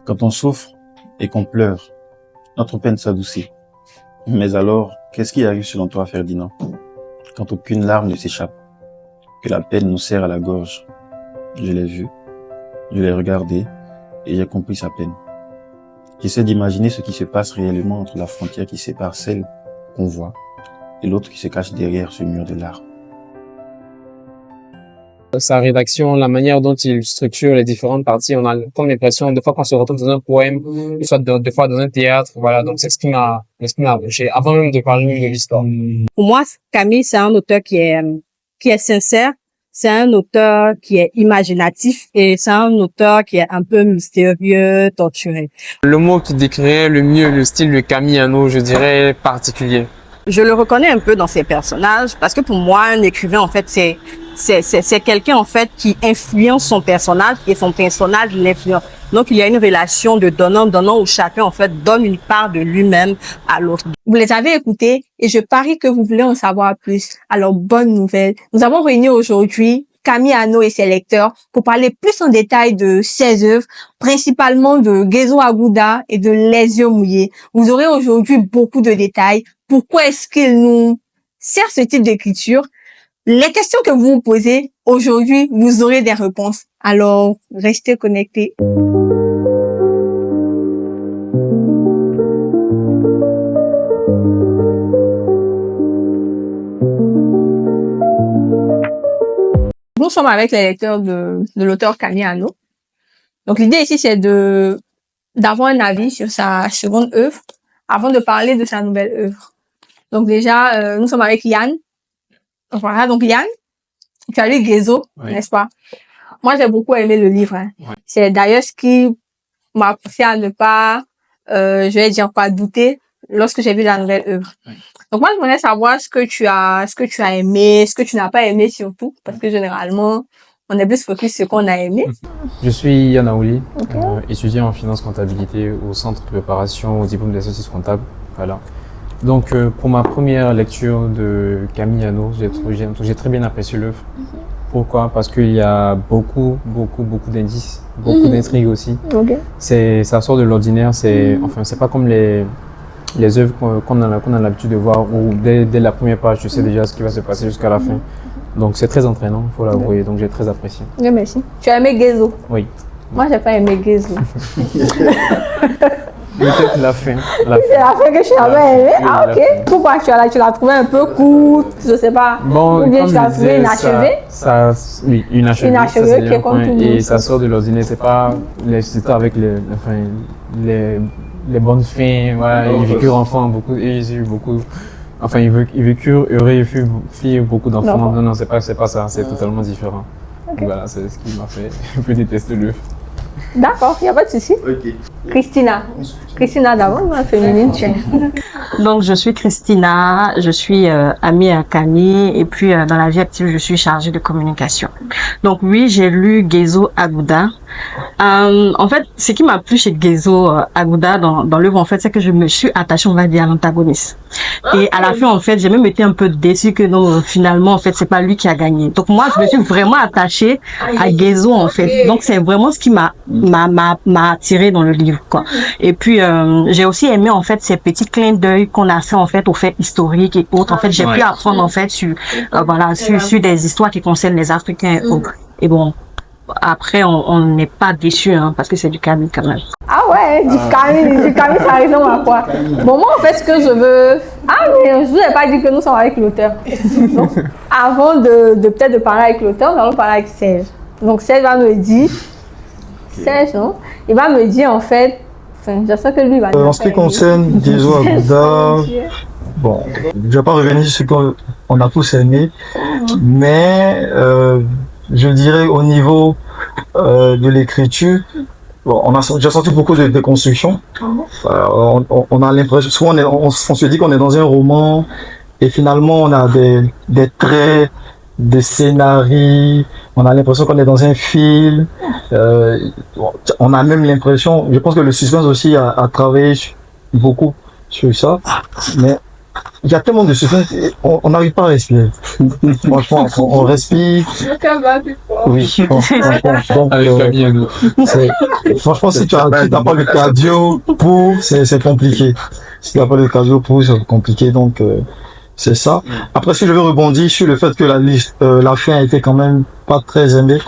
Quand on souffre et qu'on pleure, notre peine s'adoucit. Mais alors, qu'est-ce qui arrive selon toi, Ferdinand, quand aucune larme ne s'échappe, que la peine nous serre à la gorge? Je l'ai vu, je l'ai regardé et j'ai compris sa peine. J'essaie d'imaginer ce qui se passe réellement entre la frontière qui sépare celle qu'on voit et l'autre qui se cache derrière ce mur de larmes. Sa rédaction, la manière dont il structure les différentes parties, on a comme l'impression, des fois qu'on se retrouve dans un poème, soit des fois dans un théâtre, voilà, donc c'est ce qui m'a accroché, avant même de parler de l'histoire. Pour moi, Camille, c'est un auteur qui est sincère, c'est un auteur qui est imaginatif et c'est un auteur qui est un peu mystérieux, torturé. Le mot qui décrirait le mieux le style de Camille Hano, je dirais particulier. Je le reconnais un peu dans ses personnages parce que pour moi, un écrivain, en fait, c'est quelqu'un, en fait, qui influence son personnage et son personnage l'influence. Donc, il y a une relation de donnant où chacun, en fait, donne une part de lui-même à l'autre. Vous les avez écoutés et je parie que vous voulez en savoir plus. Alors, bonne nouvelle. Nous avons réuni aujourd'hui Camille Hano et ses lecteurs pour parler plus en détail de ses œuvres, principalement de Gezo Agouda et de Les yeux mouillés. Vous aurez aujourd'hui beaucoup de détails. Pourquoi est-ce qu'il nous sert ce type d'écriture? Les questions que vous vous posez aujourd'hui, vous aurez des réponses. Alors, restez connectés. Nous sommes avec les lecteurs de l'auteur Camille Hano. Donc, l'idée ici, c'est d'avoir un avis sur sa seconde œuvre avant de parler de sa nouvelle œuvre. Donc, déjà, nous sommes avec Yann. Voilà, donc Yann, tu as lu Gezo, oui, n'est-ce pas? Moi, j'ai beaucoup aimé le livre. Hein. Oui. C'est d'ailleurs ce qui m'a poussé à ne pas, je vais dire quoi, douter lorsque j'ai vu la nouvelle œuvre. Oui. Donc moi, je voulais savoir ce que tu as aimé, ce que tu n'as pas aimé surtout, parce que généralement, on est plus focus sur ce qu'on a aimé. Je suis Yann Aouli, étudiant en finance comptabilité au centre de préparation au diplôme d'exercice comptable. Voilà. Donc, pour ma première lecture de Camille Hano, j'ai très bien apprécié l'œuvre. Pourquoi? Parce qu'il y a beaucoup d'indices, beaucoup d'intrigues aussi. Ça sort de l'ordinaire. C'est pas comme les œuvres qu'on a l'habitude de voir où dès la première page, tu sais déjà ce qui va se passer jusqu'à la fin. Donc, c'est très entraînant, il faut l'avouer. Donc, j'ai très apprécié. Oui, merci. Tu as aimé Gezo? Oui. Moi, j'ai pas aimé Gezo. Peut-être la fin. C'est la fin que je n'avais aimé. Oui, ah, ok. Pourquoi tu l'as trouvé un peu courte, je sais pas. Bon, ou bien tu l'as trouvé inachevée? Oui, inachevée. Inachevée, qui est comme tout le monde. Et ça sort de l'ordinaire, c'est pas les histoires avec les bonnes fins. Voilà, ils vécurent enfants, ils ont eu beaucoup. Enfin, ils vécurent heureux et firent beaucoup d'enfants. Non, c'est pas ça, c'est totalement différent. Okay. Voilà, c'est ce qui m'a fait un peu détester l'œuvre. D'accord, il n'y a pas de souci. Okay. Christina d'abord, la féminine, tiens. Donc, je suis Christina, je suis amie à Camille et puis dans la vie active, je suis chargée de communication. Donc oui, j'ai lu Gezo Agouda. En fait, ce qui m'a plu chez Gezo Agouda dans l'œuvre, en fait, c'est que je me suis attachée, on va dire, à l'antagoniste. Et à la fin, en fait, j'ai même été un peu déçue que non, finalement, en fait, c'est pas lui qui a gagné. Donc moi, je me suis vraiment attachée à Gezo, en fait. Donc c'est vraiment ce qui m'a attirée dans le livre, quoi. Et puis j'ai aussi aimé en fait ces petits clins d'œil qu'on a fait en fait aux faits historiques et autres. En fait, j'ai pu apprendre en fait sur sur des histoires qui concernent les Africains et autres. Et bon, après on n'est pas déçu parce que c'est du Camille quand même. Ah ouais, du Camille, ça ressemble à quoi? Bon, moi en fait ce que je veux. Ah mais je vous ai pas dit que nous sommes avec l'auteur. Donc avant de peut-être de parler avec l'auteur, nous allons parler avec Serge. Donc Serge va me dire. Serge, non? Il va me dire en fait. J'espère que lui va en ce qui concerne Gezo Agouda, bon, je vais pas revenir sur ce qu'on a tous aimé, mais je dirais au niveau de l'écriture, bon, j'ai senti beaucoup de déconstruction. On a l'impression, souvent on se dit qu'on est dans un roman et finalement on a des traits, des scénarios, on a l'impression qu'on est dans un film. On a même l'impression, je pense que le suspense aussi a travaillé beaucoup sur ça, mais il y a tellement de choses, on n'arrive pas à respirer. Franchement, on respire. Oui, franchement. Donc, Avec Camille Hano. franchement, si tu n'as pas le cardio pour, c'est compliqué. Si tu n'as pas le cardio pour, c'est compliqué. Donc, c'est ça. Après, si je veux rebondir sur le fait que la fin a été quand même pas très aimée,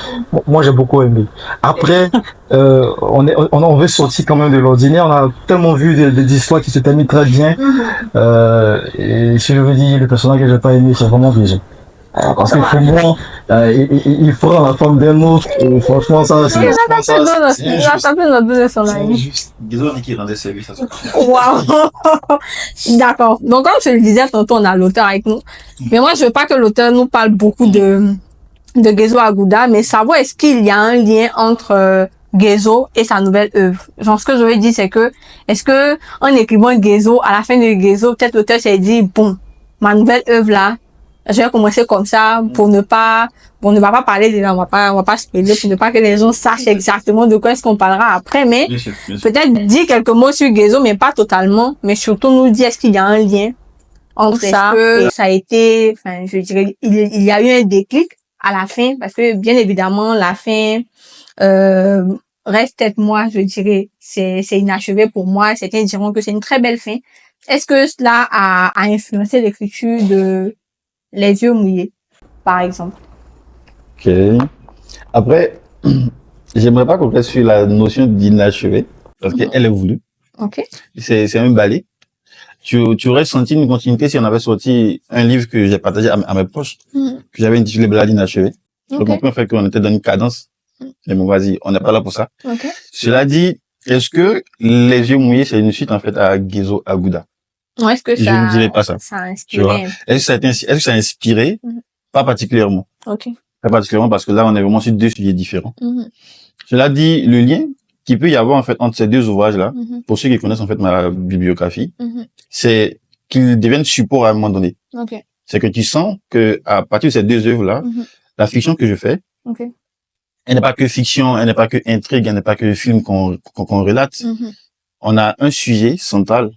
moi j'ai beaucoup aimé. Après, on veut sortir quand même de l'ordinaire. On a tellement vu des histoires qui se terminent très bien. Et si je veux dire le personnage que j'ai pas aimé, c'est vraiment Gizou. Parce que pour moi, il prend la forme d'un autre. Et franchement, ça, c'est juste. Gizou qui rendait service à son Waouh! D'accord. Donc, comme je le disais tantôt, on a l'auteur avec nous. Mais moi, je veux pas que l'auteur nous parle beaucoup de Gezo Aguda, mais savoir est-ce qu'il y a un lien entre Gezo et sa nouvelle œuvre. Genre, ce que je veux dire, c'est que, est-ce que, en écrivant Gezo, à la fin de Gezo, peut-être l'auteur s'est dit, bon, ma nouvelle œuvre là, je vais commencer comme ça pour ne pas, on ne va pas parler de là, on va pas spoiler pour ne pas que les gens sachent exactement de quoi est-ce qu'on parlera après, mais Bien sûr. peut-être dire quelques mots sur Gezo, mais pas totalement, mais surtout nous dire est-ce qu'il y a un lien entre ça et ça a été, enfin, je dirais, il y a eu un déclic à la fin, parce que bien évidemment, la fin, reste peut-être moi, je dirais, c'est inachevé pour moi, certains diront que c'est une très belle fin. Est-ce que cela a influencé l'écriture de Les yeux mouillés, par exemple? Ok. Après, j'aimerais pas qu'on reste sur la notion d'inachevé, parce qu'elle est voulue. Ok. C'est un balai. Tu aurais senti une continuité si on avait sorti un livre que j'ai partagé à mes proches, que j'avais intitulé Balade inachevée. Je comprends en fait qu'on était dans une cadence. Mais bon, vas-y, on n'est pas là pour ça. Ok. Cela dit, est-ce que Les yeux mouillés, c'est une suite, en fait, à Gezo Aguda? Non, est-ce que Je ça, ne dirais pas ça. ça a Tu vois. inspiré? Est-ce que ça a inspiré? Pas particulièrement. Ok. Pas particulièrement parce que là, on est vraiment sur deux sujets différents. Cela dit, le lien qu'il peut y avoir, en fait, entre ces deux ouvrages-là, pour ceux qui connaissent, en fait, ma bibliographie, c'est qu'ils deviennent support à un moment donné. Ok. C'est que tu sens que, à partir de ces deux œuvres-là, la fiction que je fais, Ok. elle n'est pas que fiction, elle n'est pas que intrigue, elle n'est pas que film qu'on relate. On a un sujet central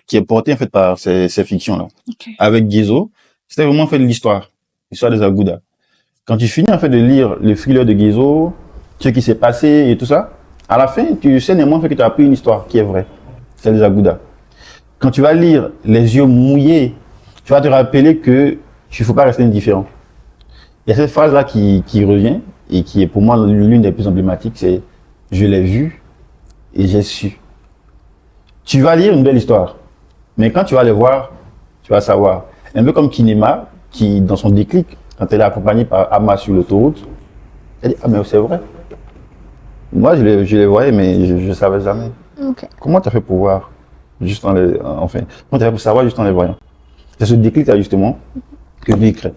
qui est porté, en fait, par ces fictions-là. Ok. Avec Gezo, c'était vraiment, en fait, l'histoire des Aguda. Quand tu finis, en fait, de lire le thriller de Gezo, ce qui s'est passé et tout ça, à la fin, tu sais néanmoins, en fait, que tu as appris une histoire qui est vraie. C'est les Aguda. Quand tu vas lire Les yeux mouillés, tu vas te rappeler que il faut pas rester indifférent. Il y a cette phrase-là qui revient et qui est pour moi l'une des plus emblématiques, c'est « Je l'ai vu et j'ai su ». Tu vas lire une belle histoire, mais quand tu vas les voir, tu vas savoir. Un peu comme Kinema, qui, dans son déclic, quand elle est accompagnée par Ama sur l'autoroute, elle dit « Ah, mais c'est vrai ». Moi, je les voyais, mais je ne savais jamais. Ok. Comment tu as fait pour voir juste en les, enfin, comment tu as fait pour savoir juste en les voyant? C'est ce déclic-là, justement, que lui crée.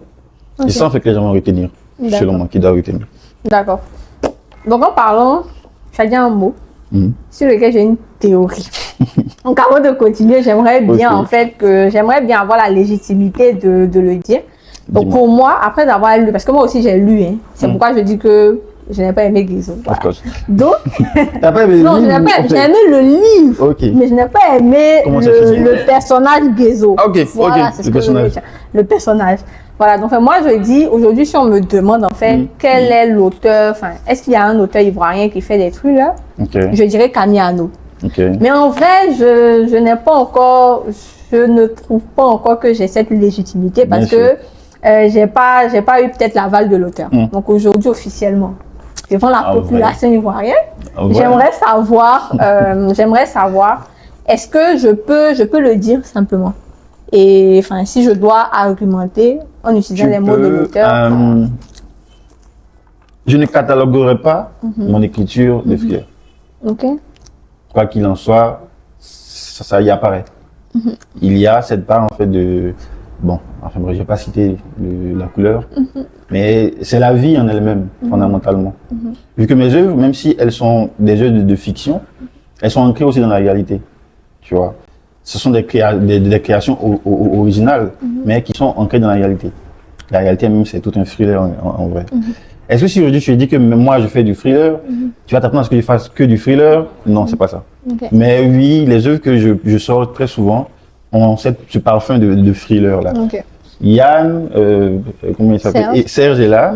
Ok. Et ça, en fait, que les gens vont retenir, selon moi, qui doivent retenir. D'accord. Donc, en parlant, tu as dit un mot sur lequel j'ai une théorie. Donc, avant de continuer, j'aimerais bien, Ok. en fait, j'aimerais bien avoir la légitimité de le dire. Donc, Dis-moi. pour moi, après avoir lu, parce que moi aussi j'ai lu, hein, c'est pourquoi je dis que je n'ai pas aimé Gezo. Of Voilà. course. Donc, T'as pas aimé le non, je livre, n'ai pas, en fait? j'ai aimé le livre, Ok. mais je n'ai pas aimé Comment ça se dit? le personnage Gezo. Ah, ok, Voilà, ok, c'est ce le que je voulais personnage. dire. Le personnage. Voilà, donc moi je dis, aujourd'hui, si on me demande en fait quel est l'auteur, enfin, est-ce qu'il y a un auteur ivoirien qui fait des trucs là, Ok, je dirais Camille Hano. ok. Mais en vrai, je n'ai pas encore, je ne trouve pas encore que j'ai cette légitimité parce Bien sûr. que j'ai pas eu peut-être l'aval de l'auteur. Donc aujourd'hui, officiellement, devant la Ah, population ivoirienne, Ah, ouais. j'aimerais savoir, est-ce que je peux le dire simplement? Et enfin, si je dois argumenter en utilisant Tu les mots de peux, l'auteur. je ne cataloguerai pas mon écriture de thriller. Ok. Quoi qu'il en soit, ça y apparaît. Il y a cette part, en fait, de... Bon, enfin, je ne vais pas citer la couleur, mais c'est la vie en elle-même, fondamentalement. Vu que mes œuvres, même si elles sont des œuvres de fiction, elles sont ancrées aussi dans la réalité, tu vois. Ce sont des créations originales, mais qui sont ancrées dans la réalité. La réalité même, c'est tout un thriller en vrai. Est-ce que si aujourd'hui tu dis que moi je fais du thriller, tu vas t'attendre à ce que je fasse que du thriller? Non, c'est pas ça. Ok. Mais oui, les œuvres que je sors très souvent ont ce parfum de thriller là. Ok. Yann, comment il s'appelle? Serge. Et Serge est là.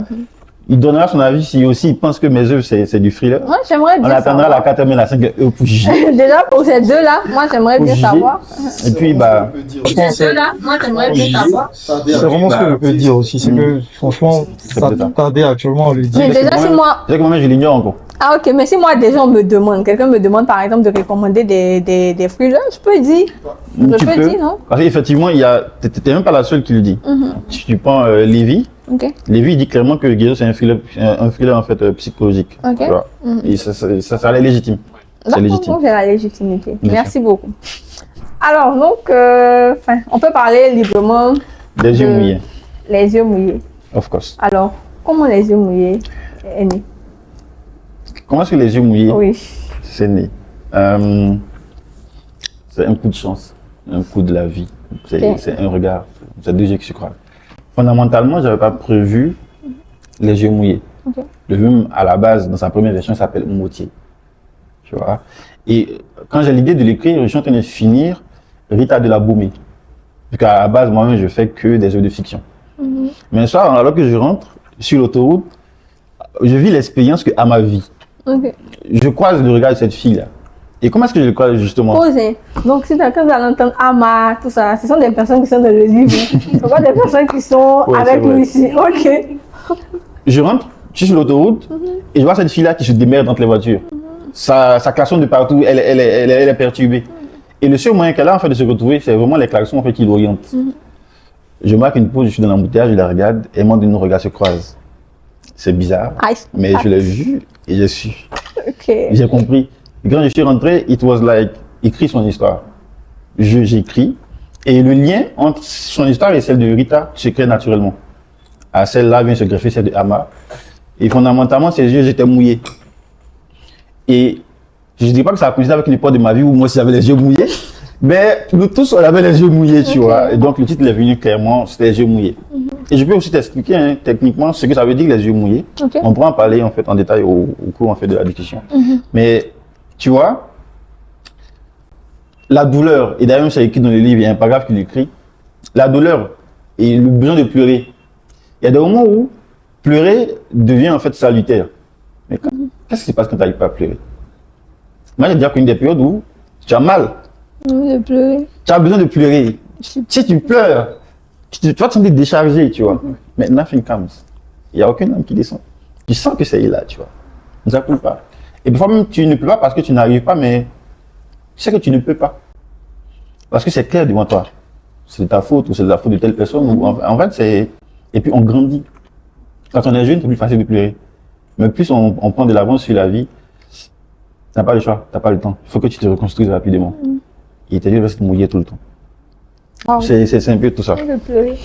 Il donnera son avis si aussi il pense que mes œuvres c'est du thriller. Moi, j'aimerais On bien attendra savoir. la 4e et la 5e pour juger. Déjà, pour ces deux-là, moi, j'aimerais Pour bien juger. savoir. Et puis, bah, Je pense que Deux-là, moi, j'aimerais bien savoir. c'est vraiment ce que je peux dire aussi. C'est que, franchement, ça tardait actuellement à le dire. Mais déjà, si moi, c'est que moi-même je l'ignore encore. ah, ok, mais si moi, déjà, on me demande, quelqu'un me demande, par exemple, de recommander des thrillers, je peux dire. Je Tu peux peux. dire, non? Parce qu'effectivement, t'es même pas la seule qui le dit. Tu prends Lévy. Ok. Lévy dit clairement que Guézo c'est un thriller en fait psychologique. Ok. Tu vois. Et ça l'est légitime. C'est D'accord, légitime. donc j'ai la légitimité. Bien Merci beaucoup. Alors, donc, on peut parler librement Des yeux de- mouillés, les yeux mouillés. of course. Alors, comment les yeux mouillés est né? Comment est-ce que les yeux mouillés, Oui. c'est né? C'est un coup de chance, un coup de la vie. Ok. C'est un regard, c'est deux yeux qui se croisent. Fondamentalement, j'avais pas prévu les yeux mouillés. Ok. Le film, à la base, dans sa première version, s'appelle Motier. Tu vois. Et quand j'ai l'idée de l'écrire, je suis en train de finir Rita de la Boumée. Parce qu'à la base, moi-même, je fais que des œuvres de fiction. Mais un soir, alors que je rentre sur l'autoroute, je vis l'expérience que à ma vie. Ok. Je croise le regard de cette fille-là. Et comment est-ce que je le croise justement? Posé. Donc, si quelqu'un va l'entendre Ama, tout ça, ce sont des personnes qui sont dans le livre. Ce ne sont pas des personnes qui sont Ouais, avec c'est vrai. nous ici. Ok. Je rentre, je suis sur l'autoroute, et je vois cette fille-là qui se démerde entre les voitures. Ça klaxonne de partout, elle est perturbée. Et le seul moyen qu'elle a en fait de se retrouver, c'est vraiment les klaxons en fait qui l'orientent. Je marque une pause, je suis dans l'embouteillage, je la regarde, et moi de nos regards se croisent. C'est bizarre, mais je l'ai vu et j'ai su. Ok. J'ai compris. Et quand je suis rentré, it was like, écrit son histoire. J'écris, et le lien entre son histoire et celle de Rita se crée naturellement. À celle-là vient se greffer celle de Ama. Et fondamentalement, ses yeux étaient mouillés. Et je ne dis pas que ça a coïncidé avec une époque de ma vie où moi aussi j'avais les yeux mouillés, mais nous tous on avait les yeux mouillés, tu vois. Et donc le titre est venu clairement, c'était les yeux mouillés. Et je peux aussi t'expliquer hein, techniquement ce que ça veut dire les yeux mouillés. Ok. On pourra en parler en fait en détail au cours en fait de la discussion. Mais tu vois, la douleur, et d'ailleurs c'est écrit dans le livre, il y a un paragraphe qui l'écrit, la douleur et le besoin de pleurer. Il y a des moments où pleurer devient en fait salutaire. Mais qu'est-ce qui se passe quand tu n'arrives pas à pleurer? Moi j'ai déjà connu des périodes où tu as mal, De pleurer. tu as besoin de pleurer. Si tu pleures, tu vas te sentir déchargé, tu vois. Mais nothing comes. Il n'y a aucune âme qui descend. Tu sens que c'est là, tu vois. Ça ne coule pas. Et parfois même, tu ne peux pas parce que tu n'arrives pas, mais tu sais que tu ne peux pas. Parce que c'est clair devant toi. C'est de ta faute ou c'est de la faute de telle personne. Ou en fait, c'est... Et puis on grandit. Quand on est jeune, c'est plus facile de pleurer. Mais plus on prend de l'avance sur la vie, tu n'as pas le choix, tu n'as pas le temps. Il faut que tu te reconstruises rapidement. Et tes yeux restent mouillés tout le temps. Ah C'est un peu tout ça. De pleurer.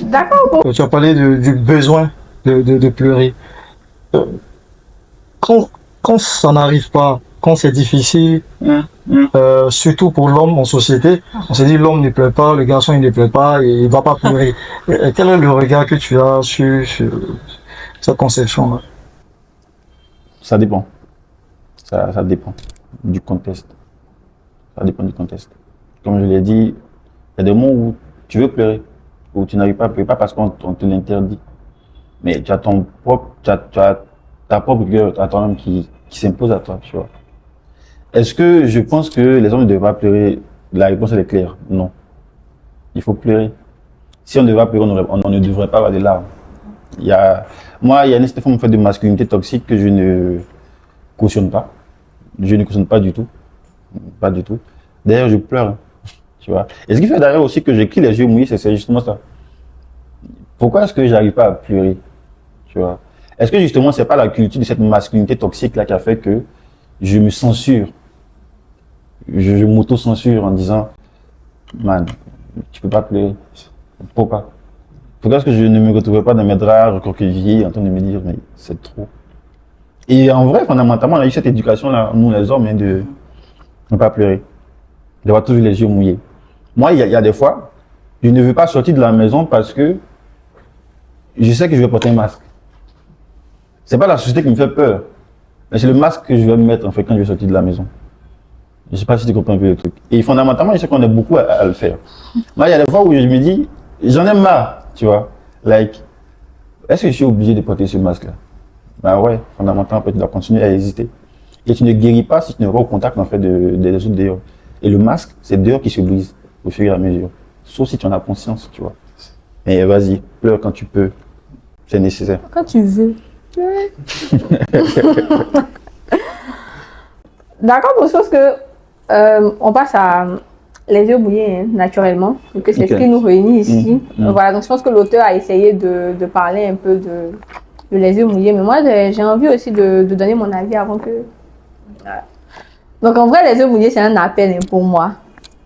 D'accord. Tu as parlé du besoin de pleurer. Quand ça n'arrive pas, quand c'est difficile, surtout pour l'homme en société, on se dit l'homme ne pleure pas, le garçon il ne pleure pas, et il va pas pleurer. Quel est le regard que tu as sur cette conception-là? Ça dépend. Ça dépend du contexte. Ça dépend du contexte. Comme je l'ai dit, il y a des moments où tu veux pleurer, où tu n'arrives pas à pleurer, pas parce qu'on te l'interdit. Mais tu as ta propre gueule à toi-même qui s'impose à toi, tu vois. Est-ce que je pense que les hommes ne devraient pas pleurer? La réponse elle est claire, non. Il faut pleurer. Si on devait pas pleurer, on ne devrait pas avoir de larmes. Il y a une certaine forme de masculinité toxique que je ne cautionne pas. Je ne cautionne pas du tout. Pas du tout. D'ailleurs, je pleure. Hein, tu vois. Et ce qui fait d'ailleurs aussi que j'écris les yeux mouillés, c'est justement ça. Pourquoi est-ce que j'arrive pas à pleurer? Tu vois. Est-ce que justement, c'est pas la culture de cette masculinité toxique là qui a fait que je me censure? Je m'auto-censure en disant, man, tu peux pas pleurer. Pourquoi? Pourquoi est-ce que je ne me retrouvais pas dans mes draps recroquevillés en train de me dire, mais c'est trop? Et en vrai, fondamentalement, on a eu cette éducation-là, nous les hommes, hein, de ne pas pleurer, d'avoir toujours les yeux mouillés. Moi, il y a des fois, je ne veux pas sortir de la maison parce que je sais que je vais porter un masque. C'est pas la société qui me fait peur, mais c'est le masque que je vais me mettre en fait quand je vais sortir de la maison. Je sais pas si tu comprends un peu le truc. Et fondamentalement, je sais qu'on est beaucoup à le faire. Moi, il y a des fois où je me dis, j'en ai marre, tu vois. Like, est-ce que je suis obligé de porter ce masque-là? Bah ouais, fondamentalement, en fait, tu dois continuer à hésiter. Et tu ne guéris pas si tu n'es pas au contact, en fait, des autres dehors. Et le masque, c'est dehors qui se brise au fur et à mesure. Sauf si tu en as conscience, tu vois. Mais vas-y, pleure quand tu peux. C'est nécessaire. Quand tu veux. D'accord, donc je pense que on passe à les yeux mouillés hein, naturellement, donc c'est ce qui nous réunit ici. Voilà, donc je pense que l'auteur a essayé de parler un peu de les yeux mouillés, mais moi j'ai envie aussi de donner mon avis avant que. Voilà. Donc en vrai, les yeux mouillés c'est un appel hein, pour moi.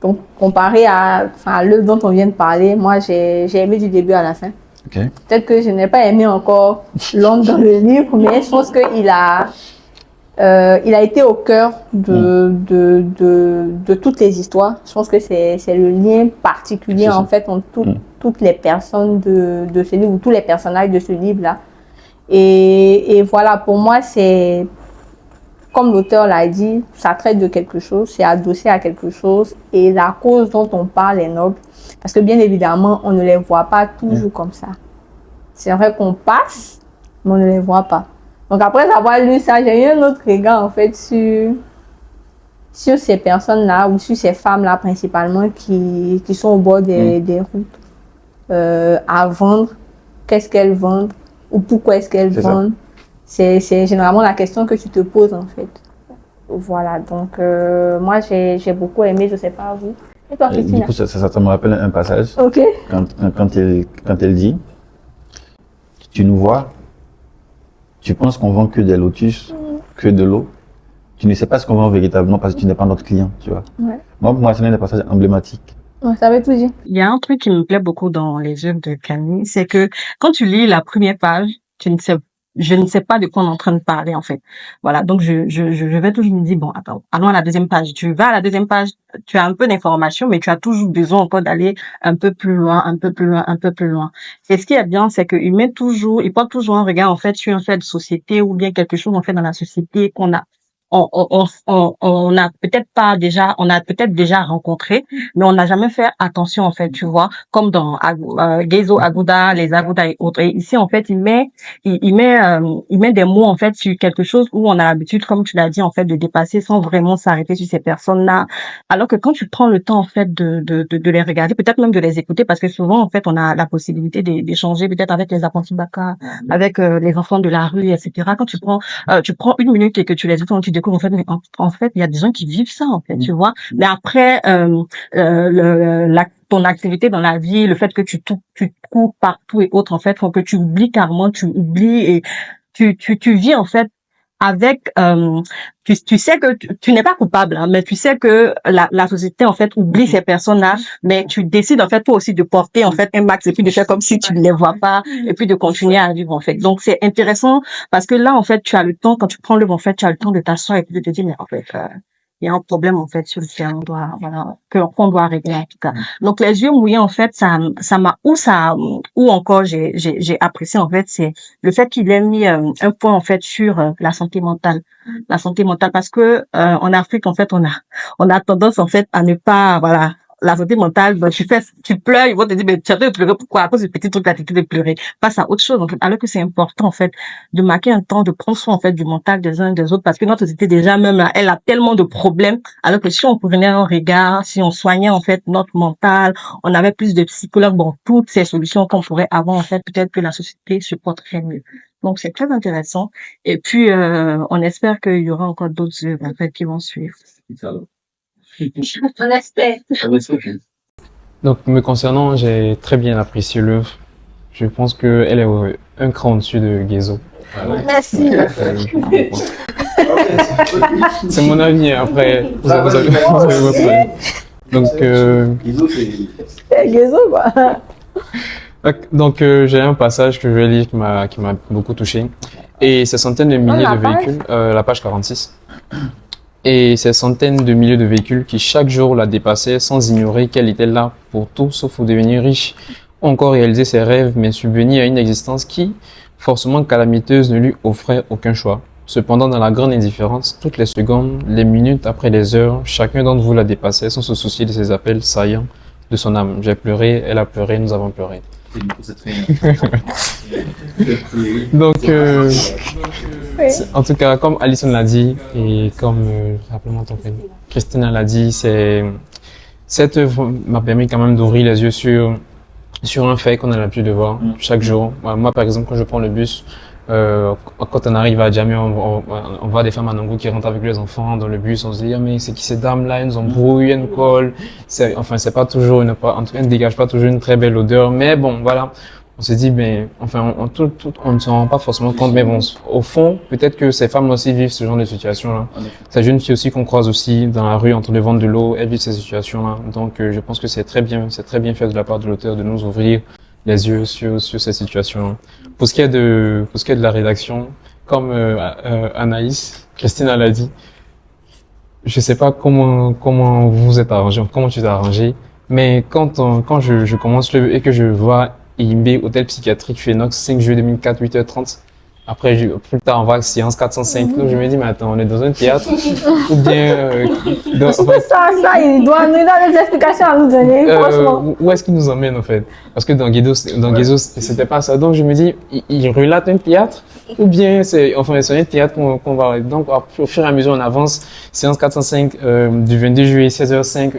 Donc comparé à l'œuvre dont on vient de parler, moi j'ai aimé du début à la fin. Okay. Peut-être que je n'ai pas aimé encore l'homme dans le livre, mais je pense qu'il a été au cœur de toutes les histoires. Je pense que c'est le lien particulier en fait entre toutes les personnes de ce livre ou tous les personnages de ce livre-là. Et voilà, pour moi, c'est comme l'auteur l'a dit, ça traite de quelque chose, c'est adossé à quelque chose et la cause dont on parle est noble. Parce que bien évidemment, on ne les voit pas toujours comme ça. C'est vrai qu'on passe, mais on ne les voit pas. Donc après avoir lu ça, j'ai eu un autre regard en fait sur ces personnes-là ou sur ces femmes-là principalement qui sont au bord des routes à vendre. Qu'est-ce qu'elles vendent ou pourquoi est-ce qu'elles vendent? C'est généralement la question que tu te poses en fait. Voilà, donc moi j'ai beaucoup aimé, je sais pas vous. Et toi, Christina? Du coup, ça me rappelle un passage. Ok. Quand elle dit, tu nous vois, tu penses qu'on vend que des lotus, que de l'eau. Tu ne sais pas ce qu'on vend véritablement parce que tu n'es pas notre client, tu vois. Ouais. Moi, c'est l'un des passages emblématiques. Ouais, ça veut tout dire. Il y a un truc qui me plaît beaucoup dans les œuvres de Camille, c'est que quand tu lis la première page, je ne sais pas de quoi on est en train de parler, en fait. Voilà. Donc, je vais toujours me dire, bon, attends, allons à la deuxième page. Tu vas à la deuxième page, tu as un peu d'informations, mais tu as toujours besoin encore d'aller un peu plus loin, un peu plus loin, un peu plus loin. C'est ce qui est bien, c'est qu'il porte toujours un regard, en fait, sur un fait de société ou bien quelque chose, en fait, dans la société qu'on a. On a peut-être déjà rencontré, mais on n'a jamais fait attention en fait, tu vois, comme dans Gezo Aguda, les Aguda et autres. Et ici en fait, il met des mots en fait sur quelque chose où on a l'habitude, comme tu l'as dit en fait, de dépasser sans vraiment s'arrêter sur ces personnes-là. Alors que quand tu prends le temps en fait de les regarder, peut-être même de les écouter, parce que souvent en fait on a la possibilité d'échanger peut-être avec les apprentis Baka, avec les enfants de la rue, etc. Quand tu prends 1 minute et que tu les écoutes, tu découvres en fait il y a des gens qui vivent ça en fait, tu vois. Mais après ton activité dans la vie, le fait que tu cours partout et autres en fait font que tu oublies carrément, tu oublies et tu vis en fait avec tu sais que tu n'es pas coupable hein, mais tu sais que la société en fait oublie ces personnes-là, mais tu décides en fait toi aussi de porter en fait un max et puis de faire comme si tu ne les vois pas et puis de continuer à vivre en fait. Donc c'est intéressant parce que là en fait tu as le temps, quand tu prends le en fait tu as le temps de t'asseoir et puis de te dire mais en fait il y a un problème en fait sur lequel qu'on doit régler en tout cas. Donc les yeux mouillés en fait ça m'a ou encore j'ai apprécié en fait c'est le fait qu'il ait mis un point en fait sur la santé mentale parce que en Afrique en fait on a tendance en fait à ne pas la santé mentale, ben, tu pleures, ils vont te dire, mais tu as de pleurer, pourquoi? À cause du petit truc là, tu de pleurer. Passe à autre chose, en fait. Alors que c'est important, en fait, de marquer un temps, de prendre soin, en fait, du mental des uns et des autres, parce que notre société, déjà, même là, elle a tellement de problèmes, alors que si on prenait un regard, si on soignait, en fait, notre mental, on avait plus de psychologues, bon, toutes ces solutions qu'on pourrait avoir, en fait, peut-être que la société se porterait mieux. Donc, c'est très intéressant. Et puis, on espère qu'il y aura encore d'autres œuvres, en fait, qui vont suivre. On espère. Donc, me concernant, j'ai très bien apprécié l'œuvre. Je pense qu'elle est un cran au-dessus de Gezo. Merci. C'est mon avis, après, vous avez votre avis. Donc, Gezo, quoi. Donc, j'ai un passage que je vais lire qui m'a beaucoup touché. Et ces centaines de milliers de véhicules, la page 46. Et ces centaines de milliers de véhicules qui chaque jour la dépassaient sans ignorer qu'elle était là pour tout sauf pour devenir riche, ont encore réalisé ses rêves mais subvenir à une existence qui, forcément calamiteuse, ne lui offrait aucun choix. Cependant, dans la grande indifférence, toutes les secondes, les minutes après les heures, chacun d'entre vous l'a dépassé sans se soucier de ses appels saillants de son âme. J'ai pleuré, elle a pleuré, nous avons pleuré. Donc, en tout cas, comme Alison l'a dit, et comme, rappelle-moi ton prénom, Christina l'a dit, cette œuvre m'a permis quand même d'ouvrir les yeux sur un fait qu'on a l'habitude de voir chaque jour. Moi, par exemple, quand je prends le bus, quand on arrive à Djamé, on voit des femmes à Nongo qui rentrent avec les enfants dans le bus, on se dit, ah, mais c'est qui ces dames-là, elles nous embrouillent, elles nous collent. Enfin, c'est pas toujours en tout cas, elles ne dégagent pas toujours une très belle odeur, mais bon, voilà. On se dit, ben, enfin, on ne s'en rend pas forcément compte, mais bon, au fond, peut-être que ces femmes aussi vivent ce genre de situation-là. Ces jeunes filles aussi qu'on croise aussi dans la rue en train de vendre de l'eau, elles vivent ces situations-là. Donc, je pense que c'est très bien fait de la part de l'auteur de nous ouvrir les yeux sur ces situations-là. Pour ce qui est de la rédaction, comme Anaïs, Christine l'a dit, je sais pas comment vous êtes arrangé, comment tu t'es arrangé, mais quand je commence et que je vois IMB, hôtel psychiatrique Phénox, 5 juillet 2004, 8h30. Après, plus tard, on va à séance 405. Donc, je me dis, mais attends, on est dans un théâtre? Ou bien, ça, il doit nous donner des explications à nous donner, franchement. Où est-ce qu'il nous emmène, en fait? Parce que dans Guézo, c'était pas ça. Donc, je me dis, il relate un théâtre? Ou bien, c'est un théâtre qu'on va, donc, au fur et à mesure, on avance. Séance 405, du 22 juillet, 16h05.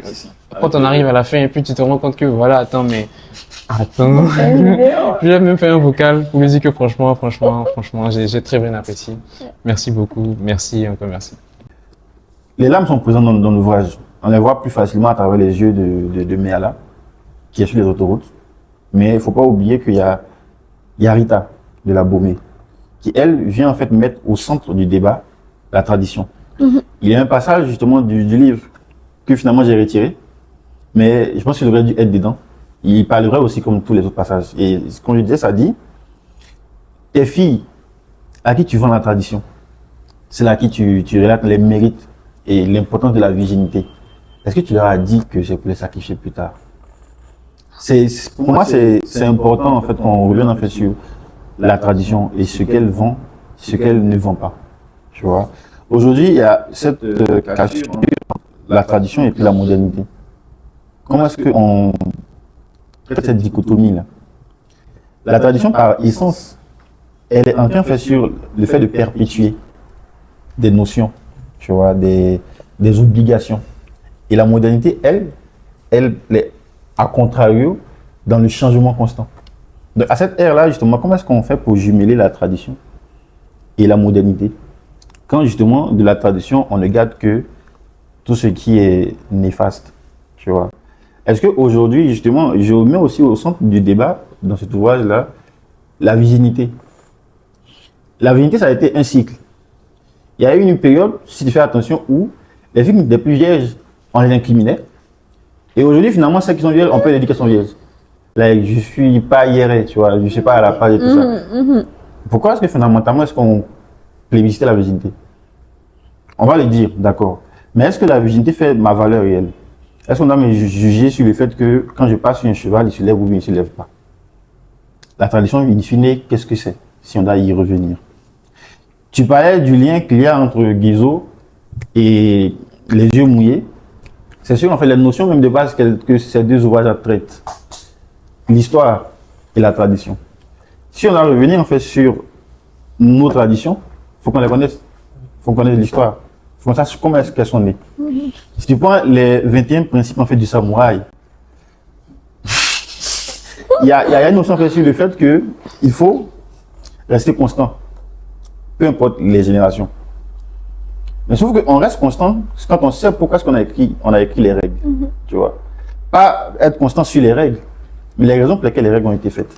Quand on arrive à la fin, et puis tu te rends compte que, voilà, attends, je vais même faire un vocal pour lui dire que franchement, j'ai très bien apprécié. Merci beaucoup. Merci, encore merci. Les larmes sont présentes dans l'ouvrage. On les voit plus facilement à travers les yeux de Meala, qui est sur les autoroutes. Mais il ne faut pas oublier qu'il y a Rita de la Baumée, qui elle vient en fait mettre au centre du débat la tradition. Il y a un passage justement du livre que finalement j'ai retiré, mais je pense qu'il aurait dû être dedans. Il parlerait aussi comme tous les autres passages. Et comme je disais, ça dit, tes filles, à qui tu vends la tradition, c'est à qui tu relates les mérites et l'importance de la virginité. Est-ce que tu leur as dit que c'est pour les sacrifier plus tard? Pour moi, c'est important en fait qu'on revienne en fait sur la tradition et ce qu'elle vend, ce qu'elle ne vend pas. Tu vois. Aujourd'hui, il y a cette cassure entre la tradition et puis la modernité. Comment est-ce qu'on cette dichotomie-là? La tradition, par essence, elle est en train de faire sur le fait de perpétuer des notions, tu vois, des obligations. Et la modernité, elle est à contrario dans le changement constant. Donc, à cette ère-là, justement, comment est-ce qu'on fait pour jumeler la tradition et la modernité? Quand, justement, de la tradition, on ne garde que tout ce qui est néfaste, tu vois. Est-ce qu'aujourd'hui, justement, je mets aussi au centre du débat, dans cet ouvrage-là, la virginité. La virginité, ça a été un cycle. Il y a eu une période, si tu fais attention, où les filles des plus vierges, on les incriminait. Et aujourd'hui, finalement, celles qui sont vierges, on peut les dire qu'elles sont vierges. Là, je suis pas IRA, tu vois, je sais pas à la page et tout ça. Pourquoi est-ce que fondamentalement, est-ce qu'on plébiscite la virginité? On va le dire, d'accord. Mais est-ce que la virginité fait ma valeur réelle? Est-ce qu'on doit me juger sur le fait que quand je passe sur un cheval, il se lève ou bien il ne se lève pas? La tradition, in fine, qu'est-ce que c'est, si on doit y revenir? Tu parlais du lien qu'il y a entre Guézo et les yeux mouillés. C'est sûr, en fait, les notions même de base que ces deux ouvrages traitent. L'histoire et la tradition. Si on doit revenir en fait sur nos traditions, il faut qu'on les connaisse. Il faut qu'on connaisse l'histoire. Il faut qu'on sache comment est-ce qu'elles sont nées. Si tu prends les 21 principes en fait, du samouraï, il y a une notion en fait, sur le fait qu'il faut rester constant, peu importe les générations. Mais sauf qu'on reste constant quand on sait pourquoi on a écrit les règles. Tu vois. Pas être constant sur les règles, mais les raisons pour lesquelles les règles ont été faites.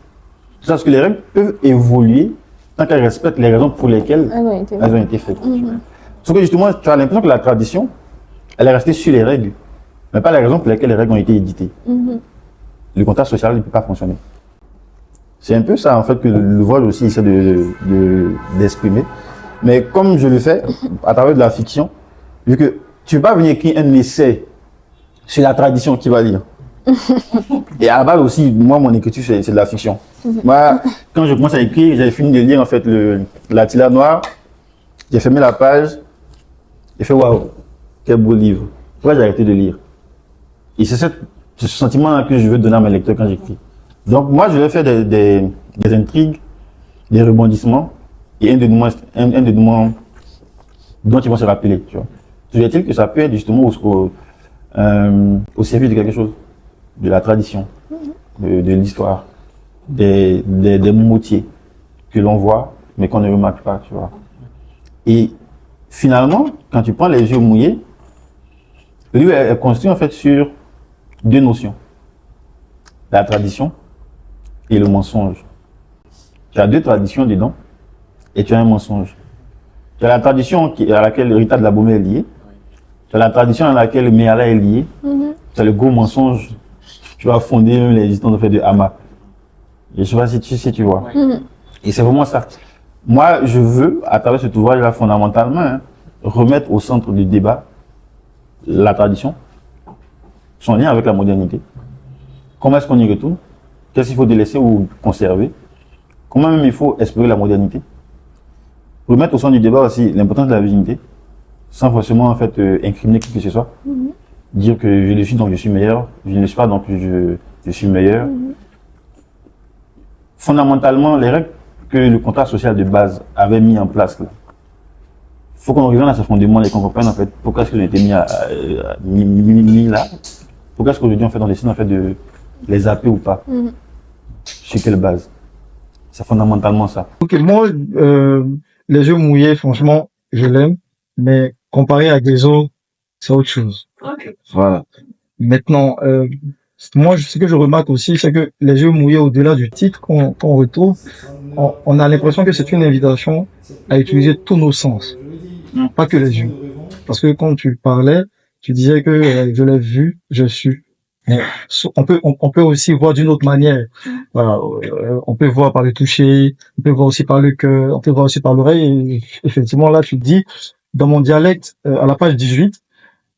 Parce que les règles peuvent évoluer tant qu'elles respectent les raisons pour lesquelles elles ont été faites. Sauf que justement, tu as l'impression que la tradition, elle est restée sur les règles, mais pas les raisons pour lesquelles les règles ont été éditées. Le contrat social ne peut pas fonctionner. C'est un peu ça, en fait, que l'ouvrage aussi essaie d'exprimer. Mais comme je le fais à travers de la fiction, vu que tu ne peux pas venir écrire un essai sur la tradition qui va lire. Et à la base aussi, moi, mon écriture, c'est de la fiction. Moi, quand je commence à écrire, j'avais fini de lire en fait l'Attila Noir J'ai fermé la page, j'ai fait waouh, quel beau livre. Pourquoi j'ai arrêté de lire? Et c'est ce sentiment-là que je veux donner à mes lecteurs quand j'écris. Donc moi, je vais faire des intrigues, des rebondissements, et un dénouement dont ils vont se rappeler. Tu vois. Toujours est-il que ça peut être justement au service de quelque chose, de la tradition, de l'histoire, des mots-moutiers que l'on voit, mais qu'on ne remarque pas. Tu vois. Et finalement, quand tu prends les yeux mouillés, le livre est construit en fait sur deux notions, la tradition et le mensonge. Tu as deux traditions dedans et tu as un mensonge. Tu as la tradition à laquelle Rita de la Baumée est liée, tu as la tradition à laquelle Méala est liée, tu as le gros mensonge, tu vas fonder même l'existence en fait de Hama. Je ne sais pas si tu vois. Et c'est vraiment ça. Moi, je veux, à travers cet ouvrage-là, fondamentalement, remettre au centre du débat la tradition, son lien avec la modernité. Comment est-ce qu'on y retourne? Qu'est-ce qu'il faut délaisser ou conserver? Comment même il faut explorer la modernité? Remettre au centre du débat aussi l'importance de la virginité, sans forcément en fait incriminer qui que ce soit. Dire que je le suis donc je suis meilleur, je ne le suis pas donc je suis meilleur. Fondamentalement, les règles que le contrat social de base avait mis en place là, faut qu'on revienne à ce fondement et qu'on comprenne en fait pourquoi est-ce qu'ils ont été mis là, pourquoi est-ce qu'aujourd'hui on décide en fait de les zapper ou pas, sur quelle base. C'est fondamentalement ça. Ok, moi, les yeux mouillés, franchement, je l'aime, mais comparé à Ghezo, c'est autre chose. Voilà. Maintenant, moi, ce que je remarque aussi, c'est que les yeux mouillés, au-delà du titre qu'on retrouve, on a l'impression que c'est une invitation à utiliser tous nos sens, pas que les yeux. Parce que quand tu parlais, tu disais que je l'ai vu, je suis. Mais on peut aussi voir d'une autre manière. Voilà, on peut voir par le toucher, on peut voir aussi par le cœur, on peut voir aussi par l'oreille. Et effectivement, là, tu dis, dans mon dialecte, à la page 18,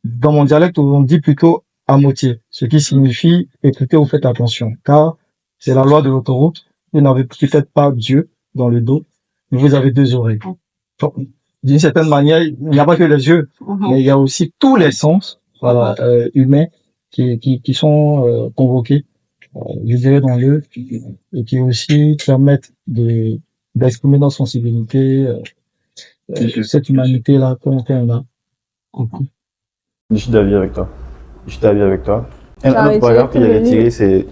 dans mon dialecte, on dit plutôt à moitié, ce qui signifie écoutez ou faites attention, car c'est la loi de l'autoroute. Vous n'avez peut-être pas Dieu dans le dos, mais vous avez deux oreilles. Donc, d'une certaine manière, il n'y a pas que les yeux, mais il y a aussi tous les sens, voilà, humains qui sont convoqués, je dirais dans l'eux, et qui aussi permettent d'exprimer notre sensibilité, cette humanité-là qu'on a. Je suis d'avis avec toi. Un autre paragraphe qu'il a retiré, c'est